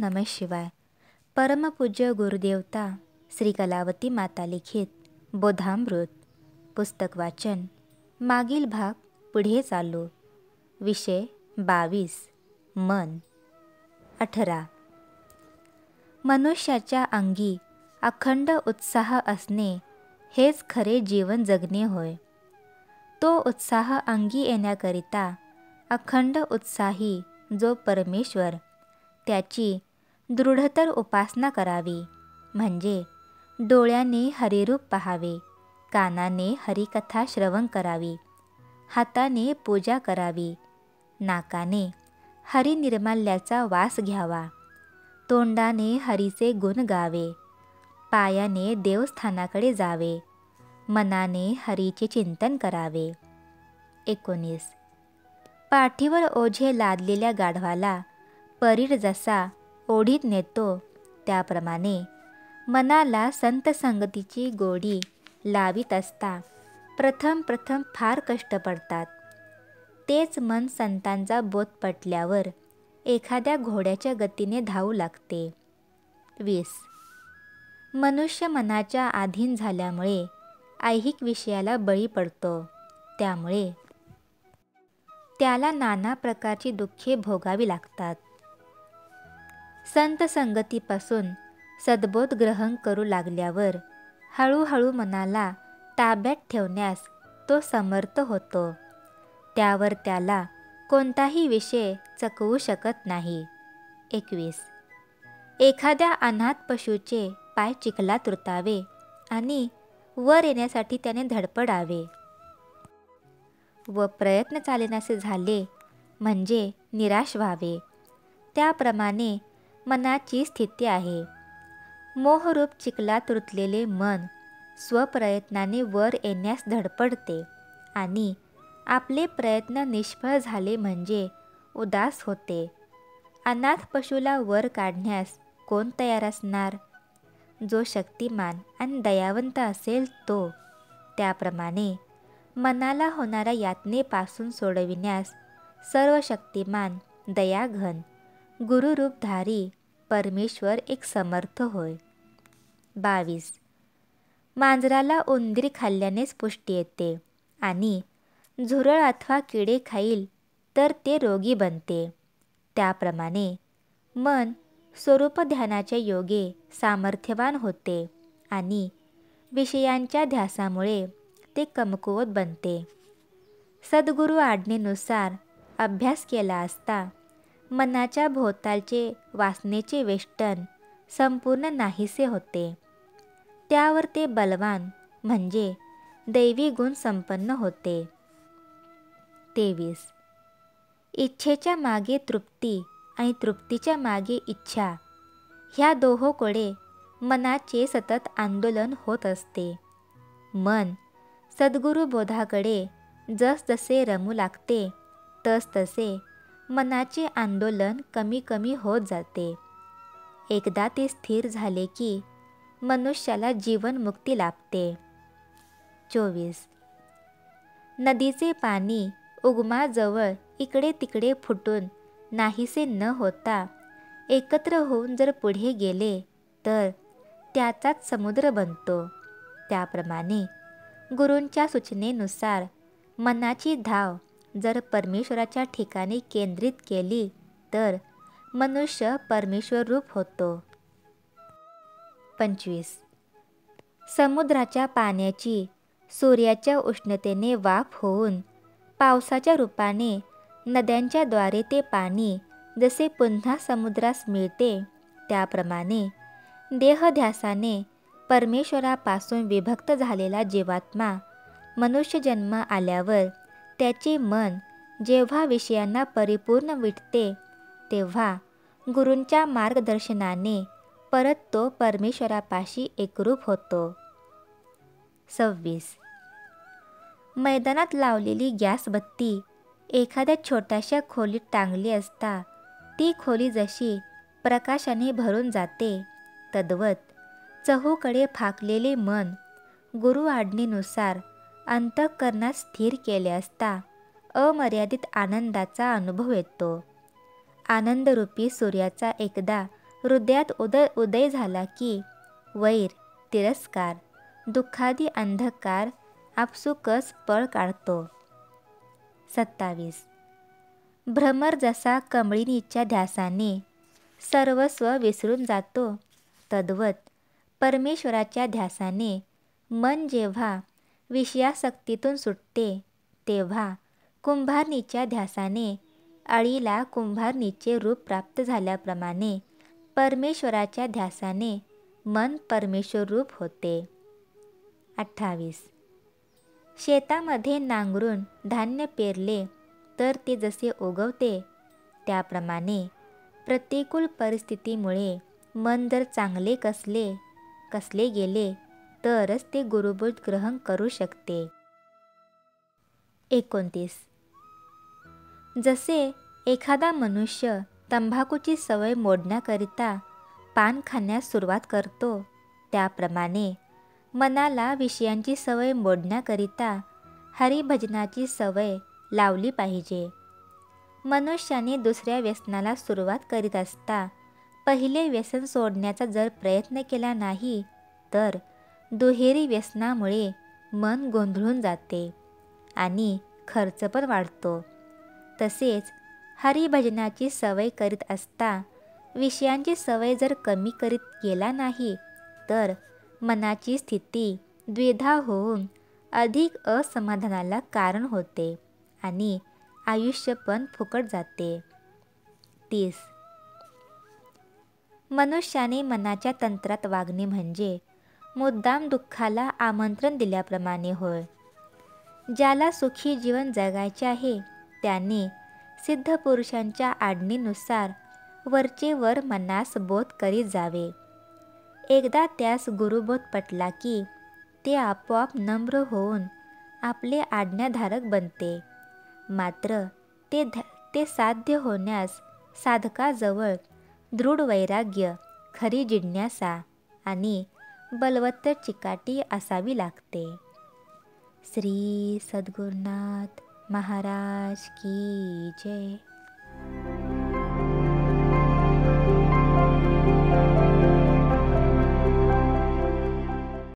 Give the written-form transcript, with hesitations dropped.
नमः शिवाय. परमपूज्य गुरुदेवता श्री कलावती माता लिखित बोधामृत. पुस्तक वाचन. मागील भाग पुढे चालू. विषय 22. मन. 18. मनुष्याच्या अंगी अखंड उत्साह असणे हेच खरे जीवन जगणे होय. तो उत्साह अंगी येण्याकरिता अखंड उत्साही जो परमेश्वर त्याची दृढतर उपासना करावी. म्हणजे डोळ्याने हरिरूप पाहावे, कानाने हरिकथा श्रवण करावी, हाताने पूजा करावी, नाकाने हरिनिर्माल्याचा वास घ्यावा, तोंडाने हरीचे गुण गावे, पायाने देवस्थानाकडे जावे, मनाने हरीचे चिंतन करावे. 19. पाठीवर ओझे लादलेल्या गाढवाला परीर जसा ओढीत नेतो त्याप्रमाणे मनाला संत संगतीची गोडी लावीत असता प्रथम फार कष्ट पडतात. तेच मन संतांचा बोध पटल्यावर एखाद्या घोड्याच्या गतीने धावू लागते. 20. मनुष्य मनाच्या अधीन झाल्यामुळे ऐहिक विषयाला बळी पडतो. त्यामुळे त्याला नाना प्रकारची दुःखे भोगावी लागतात. संत संगतीपासून सद्बोध ग्रहण करू लागल्यावर हळूहळू मनाला ताब्यात ठेवण्यास तो समर्थ होतो. त्यावर त्याला कोणताही विषय चकवू शकत नाही. 21. एखाद्या अनाथ पशुचे पाय चिखलात रुतावे आणि वर येण्यासाठी त्याने धडपडावे व प्रयत्न चालेनासे झाले म्हणजे निराश व्हावे. त्याप्रमाणे मनाची स्थिती आहे. मोहरूप चिखलात रुतलेले मन स्वप्रयत्नाने वर येण्यास धडपडते आणि आपले प्रयत्न निष्फळ झाले म्हणजे उदास होते. अनाथ पशुला वर काढण्यास कोण तयार असणार? जो शक्तिमान आणि दयावंत असेल तो. त्याप्रमाणे मनाला होणाऱ्या यातनेपासून सोडविण्यास सर्व शक्तिमान दयाघन गुरुरूपधारी परमेश्वर एक समर्थ होय. 22. मांजराला उंदीर खाल्ल्यानेच पुष्टी येते आणि झुरळ अथवा किडे खाईल तर ते रोगी बनते. त्याप्रमाणे मन स्वरूप ध्यानाच्या योगे सामर्थ्यवान होते आणि विषयांच्या ध्यासामुळे ते कमकुवत बनते. सद्गुरु आज्ञेनुसार अभ्यास केला असता मनाच्या भोवतालचे वासनेचे वेष्टन संपूर्ण नाहीसे होते. त्यावर ते बलवान म्हणजे दैवी गुण संपन्न होते. 23. इच्छेच्या मागे तृप्ती आणि तृप्तीच्या मागे इच्छा ह्या दोहोकडे मनाचे सतत आंदोलन होत असते. मन सद्गुरु बोधाकडे जसजसे रमू लागते तसतसे मनाचे आंदोलन कमी कमी होत जाते. एकदा ते स्थिर झाले की मनुष्याला जीवनमुक्ती लाभते. 24. नदीचे पाणी उगमाजवळ इकडे तिकडे फुटून नाहीसे न होता एकत्र होऊन जर पुढे गेले तर त्याचाच समुद्र बनतो. त्याप्रमाणे गुरूंच्या सूचनेनुसार मनाची धाव जर परमेश्वराच्या ठिकाणी केंद्रित केली तर मनुष्य परमेश्वर रूप होतो. 25. समुद्राच्या पाण्याची सूर्याच्या उष्णतेने वाफ होऊन पावसाच्या रूपाने नद्यांच्या द्वारे ते पाणी जसे पुन्हा समुद्रास मिळते त्याप्रमाणे देहध्यासाने परमेश्वरापासून विभक्त झालेला जीवात्मा मनुष्य जन्म आल्यावर त्याचे मन जेव्हा विषयांना परिपूर्ण विटते तेव्हा गुरूंच्या मार्गदर्शनाने परत तो परमेश्वरापाशी एकरूप होतो. 26. मैदानात लावलेली गॅसबत्ती एखाद्या छोट्याशा खोलीत टांगली असता ती खोली जशी प्रकाशाने भरून जाते तद्वत चहूकडे फाकलेले मन गुरु आज्ञेनुसार अंतःकरणात स्थिर केले असता अमर्यादित आनंदाचा अनुभव येतो. आनंदरूपी सूर्याचा एकदा हृदयात उदय झाला की वैर, तिरस्कार, दुःखादी अंधकार आपसुकच पळ काढतो. 27. भ्रमर जसा कमळिनीच्या ध्यासाने सर्वस्व विसरून जातो, तद्वत परमेश्वराच्या ध्यासाने मन जेव्हा विषयासक्तीतून सुटते, तेव्हा कुंभारणीच्या ध्यासाने अळीला कुंभारणीचे रूप प्राप्त झाल्याप्रमाणे परमेश्वराच्या ध्यासाने मन परमेश्वर रूप होते. 28. शेतामध्ये नांगरून धान्य पेरले तर ते जसे उगवते, त्याप्रमाणे प्रतिकूल परिस्थितीमुळे मन जर चांगले कसले गेले तरच ते गुरुबोध ग्रहण करू शकते. 29. जसे एखादा मनुष्य तंबाखूची सवय मोडण्याकरिता पान खाण्यास सुरुवात करतो, त्याप्रमाणे मनाला विषयांची सवय मोडण्याकरिता हरिभजनाची सवय लावली पाहिजे. मनुष्याने दुसऱ्या व्यसनाला सुरुवात करीत असता पहिले व्यसन सोडण्याचा जर प्रयत्न केला नाही तर दुहेरी व्यसनामुळे मन गोंधळून जाते आणि खर्च पण वाढतो. तसेच हरिभजनाची सवय करीत असता विषयांची सवय जर कमी करीत गेला नाही तर मनाची स्थिती द्विधा होऊन अधिक असमाधानाला कारण होते आणि आयुष्य पण फुकट जाते. 30. मनुष्याने मनाच्या तंत्रात वागणे म्हणजे मुद्दाम दुःखाला आमंत्रण दिल्याप्रमाणे होय. ज्याला सुखी जीवन जगायचे आहे त्याने सिद्ध पुरुषांच्या आज्ञेनुसार वरचे वर मनास बोध करीत जावे. एकदा त्यास गुरुबोध पटला की ते आपोआप नम्र होऊन आपले आज्ञाधारक बनते. मात्र ते साध्य होण्यास साधकाजवळ दृढ वैराग्य, खरी जिज्ञासा आणि बलवत्तर चिकाटी असावी लागते. श्री सद्गुरुनाथ महाराज की जय.